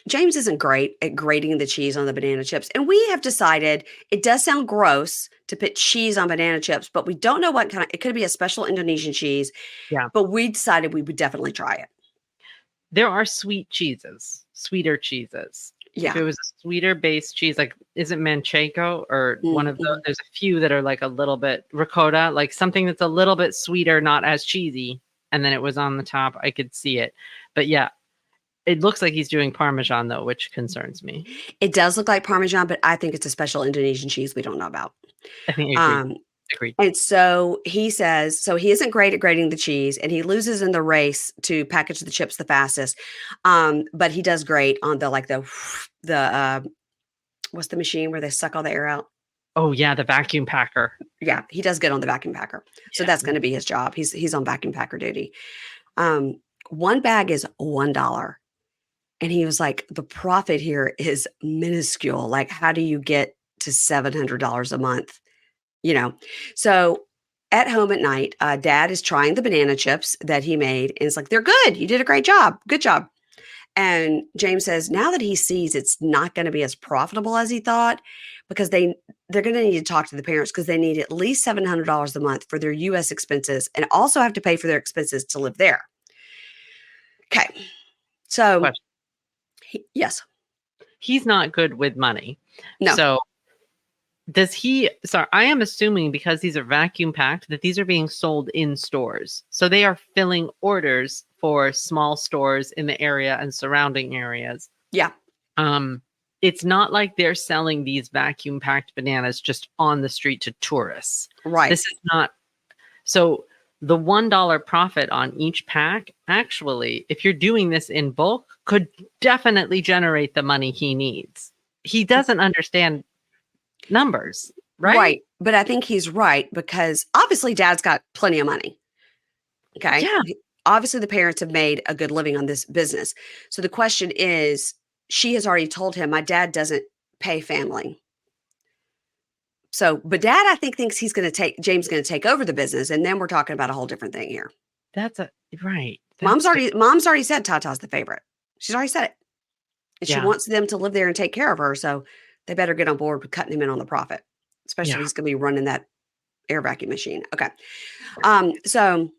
James isn't great at grating the cheese on the banana chips. And we have decided it does sound gross to put cheese on banana chips, but we don't know what kind of, it could be a special Indonesian cheese. Yeah. But we decided we would definitely try it. There are sweeter cheeses. Yeah. If it was a sweeter based cheese, like is it Manchego or one of those? There's a few that are like a little bit ricotta, like something that's a little bit sweeter, not as cheesy. And then it was on the top. I could see it. But yeah, it looks like he's doing Parmesan though, which concerns me. It does look like Parmesan, but I think it's a special Indonesian cheese we don't know about. I think agreed. And so he says, so he isn't great at grating the cheese and he loses in the race to package the chips the fastest. But he does great on the what's the machine where they suck all the air out? Oh yeah, the vacuum packer. Yeah, he does good on the vacuum packer. So that's going to be his job. He's on vacuum packer duty. One bag is $1. And he was like, the profit here is minuscule. Like, how do you get to $700 a month? So at home at night, Dad is trying the banana chips that he made. And it's like, they're good. You did a great job. Good job. And James says, now that he sees it's not going to be as profitable as he thought, because they're going to need to talk to the parents because they need at least $700 a month for their U.S. expenses and also have to pay for their expenses to live there. Okay. So, yes. He's not good with money. No. So Sorry, I am assuming because these are vacuum packed that these are being sold in stores. So they are filling orders for small stores in the area and surrounding areas. Yeah. It's not like they're selling these vacuum packed bananas just on the street to tourists. Right. This is not. So the $1 profit on each pack, actually, if you're doing this in bulk, could definitely generate the money he needs. He doesn't understand numbers, right? Right. But I think he's right because obviously dad's got plenty of money. Okay. Yeah. Obviously the parents have made a good living on this business. So the question is, she has already told him, my dad doesn't pay family. So, but dad, I think, thinks James going to take over the business. And then we're talking about a whole different thing here. Right. Mom's already said Tata's the favorite. She's already said it. And Yeah. she wants them to live there and take care of her. So they better get on board with cutting him in on the profit, especially if he's going to be running that air vacuum machine. Okay. So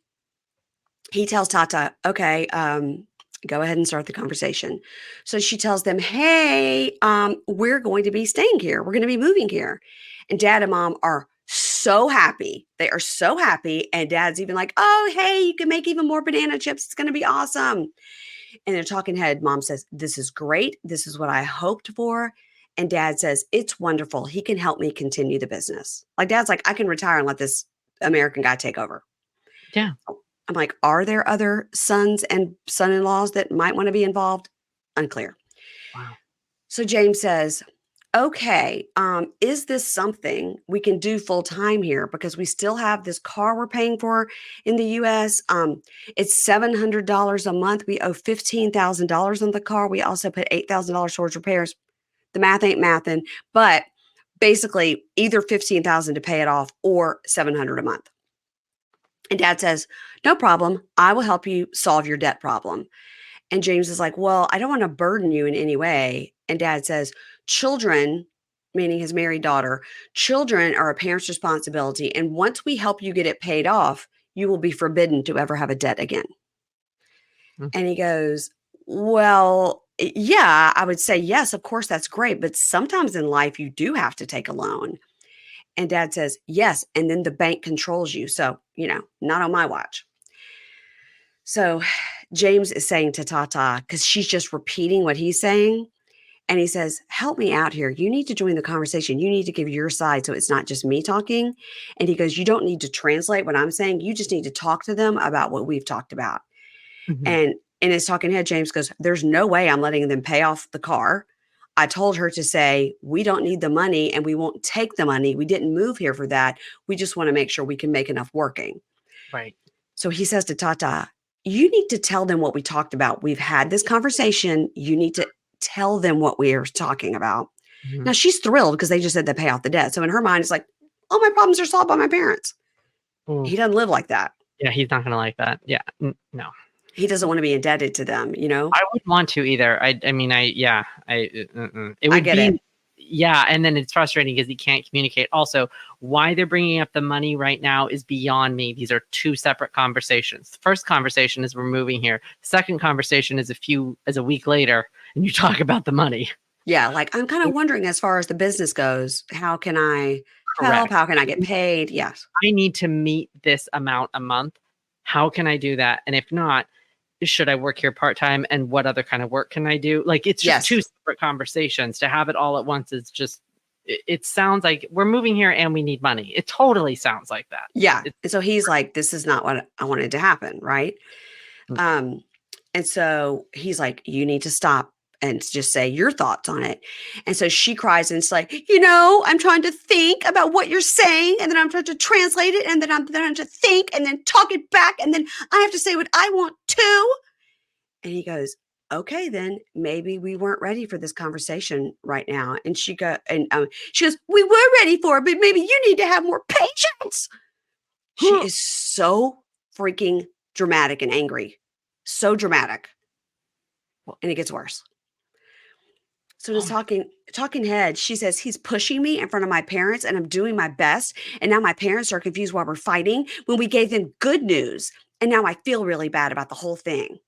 he tells Tata, okay, go ahead and start the conversation. So she tells them, hey, we're going to be staying here. We're going to be moving here. And dad and mom are so happy. They are so happy. And dad's even like, oh, hey, you can make even more banana chips. It's going to be awesome. And they're talking head. Mom says, this is great. This is what I hoped for. And dad says, it's wonderful. He can help me continue the business. Like dad's like, I can retire and let this American guy take over. Yeah. I'm like, are there other sons and son-in-laws that might want to be involved? Unclear. Wow. So James says, okay, is this something we can do full time here? Because we still have this car we're paying for in the US. It's $700 a month. We owe $15,000 on the car. We also put $8,000 towards repairs. The math ain't mathing, but basically either $15,000 to pay it off or $700 a month. And dad says, no problem. I will help you solve your debt problem. And James is like, well, I don't want to burden you in any way. And dad says, children, meaning his married daughter, children are a parent's responsibility. And once we help you get it paid off, you will be forbidden to ever have a debt again. And he goes, well, yeah, I would say, yes, of course, that's great. But sometimes in life, you do have to take a loan. And dad says, yes. And then the bank controls you. So, not on my watch. So James is saying to Tata, because she's just repeating what he's saying. And he says, help me out here. You need to join the conversation. You need to give your side so it's not just me talking. And he goes, you don't need to translate what I'm saying. You just need to talk to them about what we've talked about. Mm-hmm. And in his talking head, James goes, there's no way I'm letting them pay off the car. I told her to say, we don't need the money and we won't take the money. We didn't move here for that. We just want to make sure we can make enough working. Right. So he says to Tata, you need to tell them what we talked about. We've had this conversation. You need to tell them what we are talking about. Mm-hmm. Now she's thrilled because they just said they pay off the debt. So in her mind, it's like, all my problems are solved by my parents. Ooh. He doesn't live like that. Yeah, he's not going to like that. Yeah, no. He doesn't want to be indebted to them, I wouldn't want to either. It would I get be, it. Yeah, and then it's frustrating because he can't communicate. Also, why they're bringing up the money right now is beyond me. These are two separate conversations. The first conversation is we're moving here. The second conversation is a week later, and you talk about the money. Yeah, like I'm kind of wondering as far as the business goes, how can I help? How can I get paid? Yes. I need to meet this amount a month. How can I do that? And if not, should I work here part-time and what other kind of work can I do? Like it's just two separate conversations. To have it all at once is just, it sounds like we're moving here and we need money. It totally sounds like that. Yeah. And so he's like, this is not what I wanted to happen. Right. Mm-hmm. And so he's like, you need to stop and just say your thoughts on it. And so she cries and it's like, I'm trying to think about what you're saying. And then I'm trying to translate it. And then I'm trying to think and then talk it back. And then I have to say what I want to. And he goes, okay, then maybe we weren't ready for this conversation right now. And she goes, we were ready for it, but maybe you need to have more patience. She is so freaking dramatic and angry. So dramatic. And it gets worse. So this talking head, she says, he's pushing me in front of my parents and I'm doing my best. And now my parents are confused why we're fighting when we gave them good news. And now I feel really bad about the whole thing.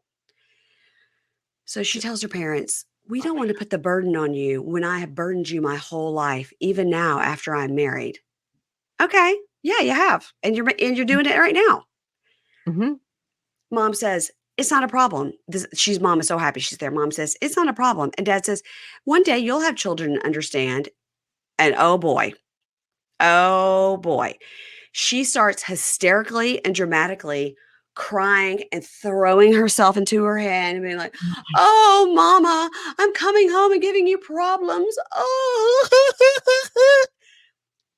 So she tells her parents, We don't want to put the burden on you when I have burdened you my whole life, even now after I'm married. Okay. Yeah, you have. And you're doing it right now. Mm-hmm. Mom says, it's not a problem. Mom is so happy she's there. Mom says, it's not a problem. And dad says, one day you'll have children and understand. And oh boy, she starts hysterically and dramatically crying and throwing herself into her hand and being like, oh, mama, I'm coming home and giving you problems. Oh,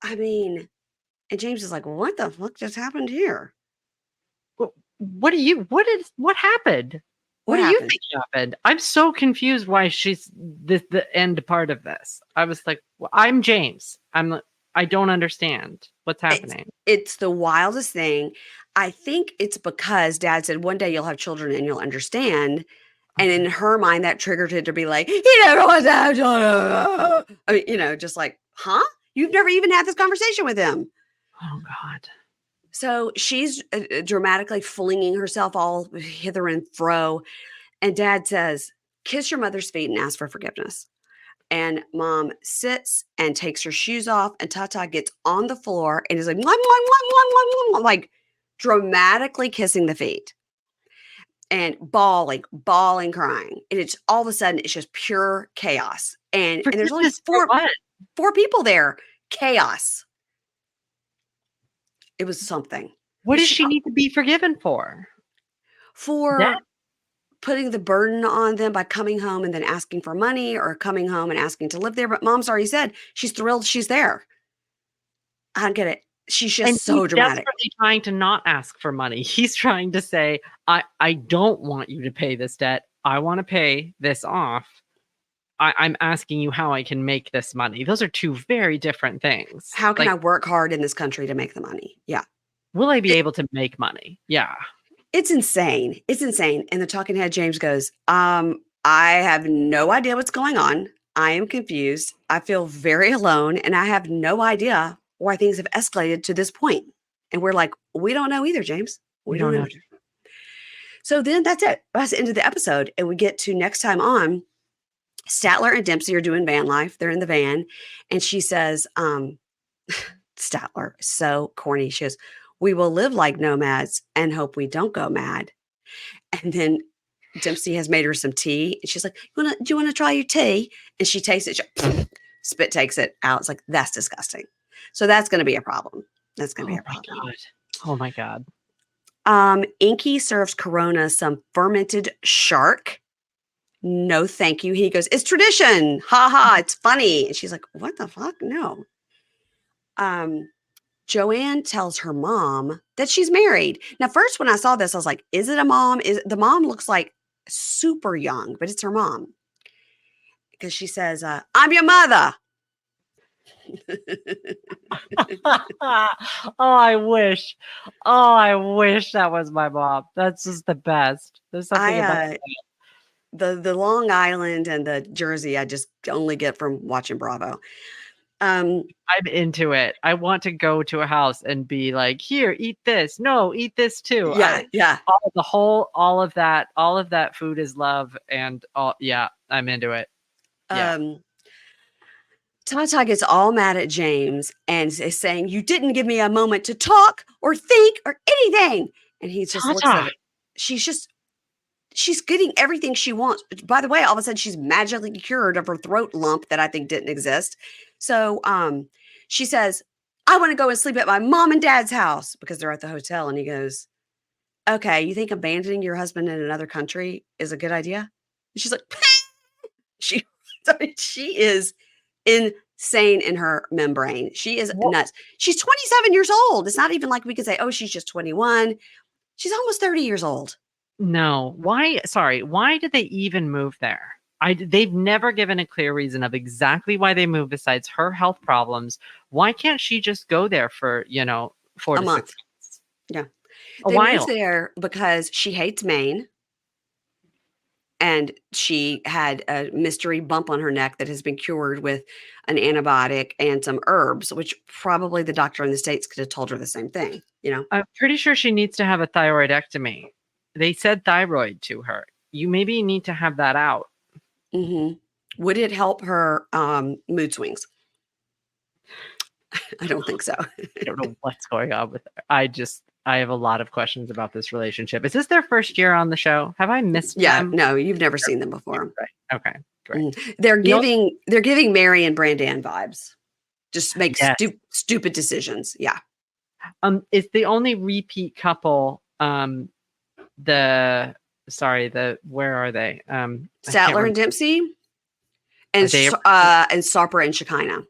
I mean, and James is like, what the fuck just happened here? What happened? What do you think happened? I'm so confused why she's the end part of this. I was like, well, I'm James. I don't understand what's happening. It's the wildest thing. I think it's because dad said one day you'll have children and you'll understand. And in her mind, that triggered her to be like, he never wants to have children. I mean, just like, huh? You've never even had this conversation with him. Oh, God. So she's dramatically flinging herself all hither and fro. And dad says, kiss your mother's feet and ask for forgiveness. And mom sits and takes her shoes off. And Tata gets on the floor and is like, mwah, mwah, mwah, mwah, mwah, like dramatically kissing the feet. And bawling, crying. And it's all of a sudden, it's just pure chaos. And there's only four people there. Chaos. It was something. What does she need to be forgiven for? For putting the burden on them by coming home and then asking for money or coming home and asking to live there. But mom's already said she's thrilled she's there. I don't get it. She's just so dramatic. Desperately trying to not ask for money. He's trying to say, I don't want you to pay this debt. I want to pay this off. I'm asking you how I can make this money. Those are two very different things. How can I work hard in this country to make the money? Yeah. Will I be able to make money? Yeah. It's insane. It's insane. And the talking head, James, goes, I have no idea what's going on. I am confused. I feel very alone. And I have no idea why things have escalated to this point. And we're like, we don't know either, James. We don't know. So then that's it. That's the end of the episode. And we get to next time on, Statler and Dempsey are doing van life. They're in the van. And she says, Statler, so corny. She goes, we will live like nomads and hope we don't go mad. And then Dempsey has made her some tea. And she's like, do you want to try your tea? And she tastes it. She, spit takes it out. It's like, that's disgusting. So that's going to be a problem. That's going to be a problem. God. Oh, my God. Inky serves Corona some fermented shark. No, thank you. He goes, it's tradition. Ha ha. It's funny. And she's like, what the fuck? No. Joanne tells her mom that she's married. Now, first, when I saw this, I was like, is it a mom? The mom looks like super young, but it's her mom. Because she says, I'm your mother. I wish that was my mom. That's just the best. There's something about it. The Long Island and the Jersey, I just only get from watching Bravo. I'm into it. I want to go to a house and be like, here, eat this. No, eat this too. Yeah. All of that food is love. And I'm into it. Yeah. Tata gets all mad at James and is saying, you didn't give me a moment to talk or think or anything. And he just looks at it. She's getting everything she wants. By the way, all of a sudden she's magically cured of her throat lump that I think didn't exist. So she says, I want to go and sleep at my mom and dad's house because they're at the hotel. And he goes, okay, you think abandoning your husband in another country is a good idea? And she's like, she is insane in her membrane. She is nuts. She's 27 years old. It's not even like we could say, oh, she's just 21. She's almost 30 years old. No. Why did they even move there? They've never given a clear reason of exactly why they moved besides her health problems. Why can't she just go there for, 4 to 6 months? Yeah. They moved there because she hates Maine. And she had a mystery bump on her neck that has been cured with an antibiotic and some herbs, which probably the doctor in the States could have told her the same thing, I'm pretty sure she needs to have a thyroidectomy. They said thyroid to her. You maybe need to have that out. Would it help her mood swings? I don't think so. I don't know what's going on with her. I have a lot of questions about this relationship. Is this their first year on the show? Have I missed them? No, you've never seen them before. Right. Okay, great. They're giving Mary and Brandan vibes. Just make stupid decisions. Yeah. It's the only repeat couple. Where are they? Statler and Dempsey, and Sarper and Shekinah.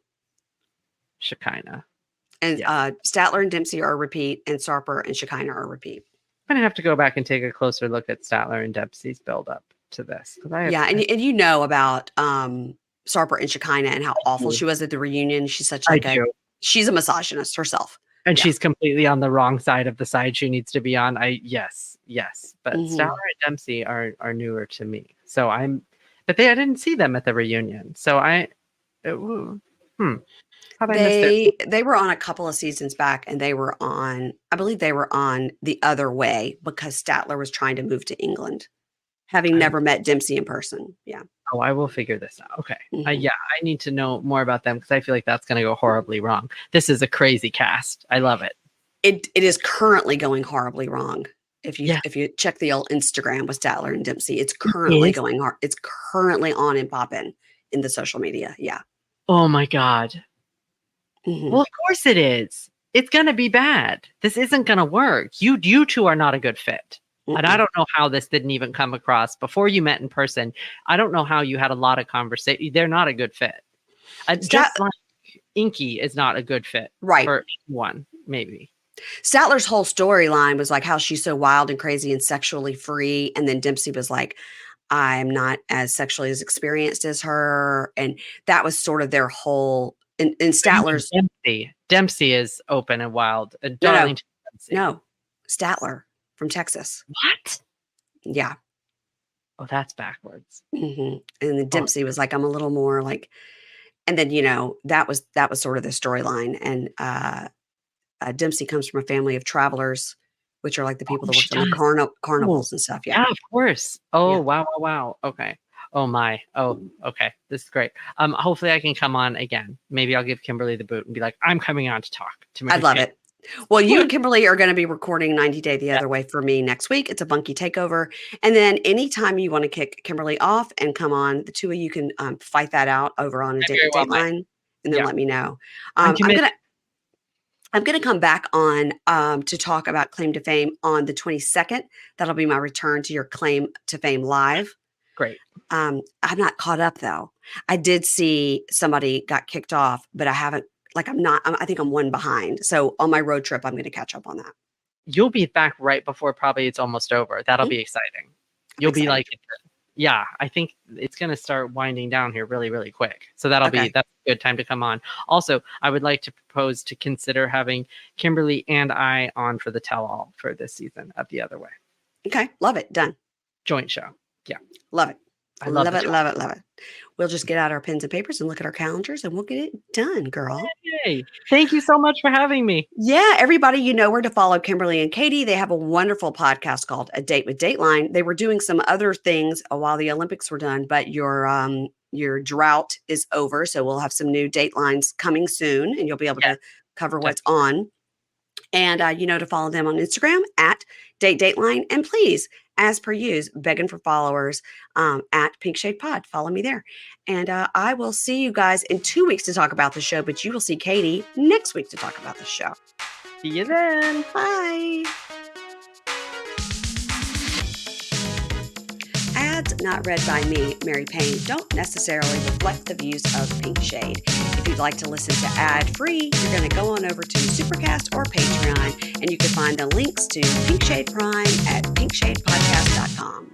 And Statler and Dempsey are a repeat, and Sarper and Shekinah are a repeat. I'm gonna have to go back and take a closer look at Statler and Dempsey's build up to this. And you know about Sarper and Shekinah and how awful she was at the reunion. She's such she's a misogynist herself. And she's completely on the wrong side of the side she needs to be on. Yes. But Statler and Dempsey are newer to me. So I didn't see them at the reunion. So they were on a couple of seasons back, and I believe they were on The Other Way because Statler was trying to move to England, having never met Dempsey in person. Yeah. Oh, I will figure this out. Okay. I need to know more about them because I feel like that's going to go horribly wrong. This is a crazy cast. I love it. It is currently going horribly wrong. If you check the old Instagram with Statler and Dempsey, it's currently going hard. It's currently on and popping in the social media. Yeah. Oh my God. Well, of course it is. It's going to be bad. This isn't going to work. You two are not a good fit. And I don't know how this didn't even come across before you met in person. I don't know how you had a lot of conversation. They're not a good fit. Just like Inky is not a good fit. Right. For one, maybe. Statler's whole storyline was like how she's so wild and crazy and sexually free. And then Dempsey was like, I'm not as sexually as experienced as her. And that was sort of their whole... And Statler's... Dempsey is open and wild. No, Statler from Texas. What? Yeah. Oh, that's backwards. And then Dempsey was like, I'm a little more like... And then, that was sort of the storyline. And Dempsey comes from a family of travelers, which are like the people that work on the carnivals and stuff. Yeah, of course. Oh, yeah. Wow. Okay. Oh my. Oh, okay. This is great. Hopefully I can come on again. Maybe I'll give Kimberly the boot and be like, I'm coming on to talk to me. I'd love it. Well, you and Kimberly are going to be recording 90 Day the Other Way for me next week. It's a bunky takeover. And then anytime you want to kick Kimberly off and come on, the two of you can fight that out over on a Dateline and then let me know. I'm going to come back on to talk about Claim to Fame on the 22nd. That'll be my return to your Claim to Fame live. Great. I'm not caught up though. I did see somebody got kicked off, but I haven't, I think I'm one behind. So on my road trip, I'm going to catch up on that. You'll be back right before probably it's almost over. That'll be exciting. You'll be like, I think it's going to start winding down here really, really quick. So that's a good time to come on. Also, I would like to propose to consider having Kimberly and I on for the tell-all for this season of The Other Way. Okay. Love it. Done. Joint show. Yeah. Love it. I love it. We'll just get out our pens and papers and look at our calendars and we'll get it done, girl. Yay. Thank you so much for having me. Yeah, everybody, you know where to follow Kimberly and Katie. They have a wonderful podcast called A Date with Dateline. They were doing some other things while the Olympics were done, but your drought is over. So we'll have some new Datelines coming soon and you'll be able to cover what's on. And to follow them on Instagram at Dateline. And please, as per use, begging for followers at Pink Shade Pod. Follow me there. And I will see you guys in 2 weeks to talk about the show, but you will see Katie next week to talk about the show. See you then. Bye. Ads not read by me, Mary Payne, don't necessarily reflect the views of Pink Shade. If you'd like to listen to ad-free, you're going to go on over to Supercast or Patreon, and you can find the links to Pink Shade Prime at pinkshadepodcast.com.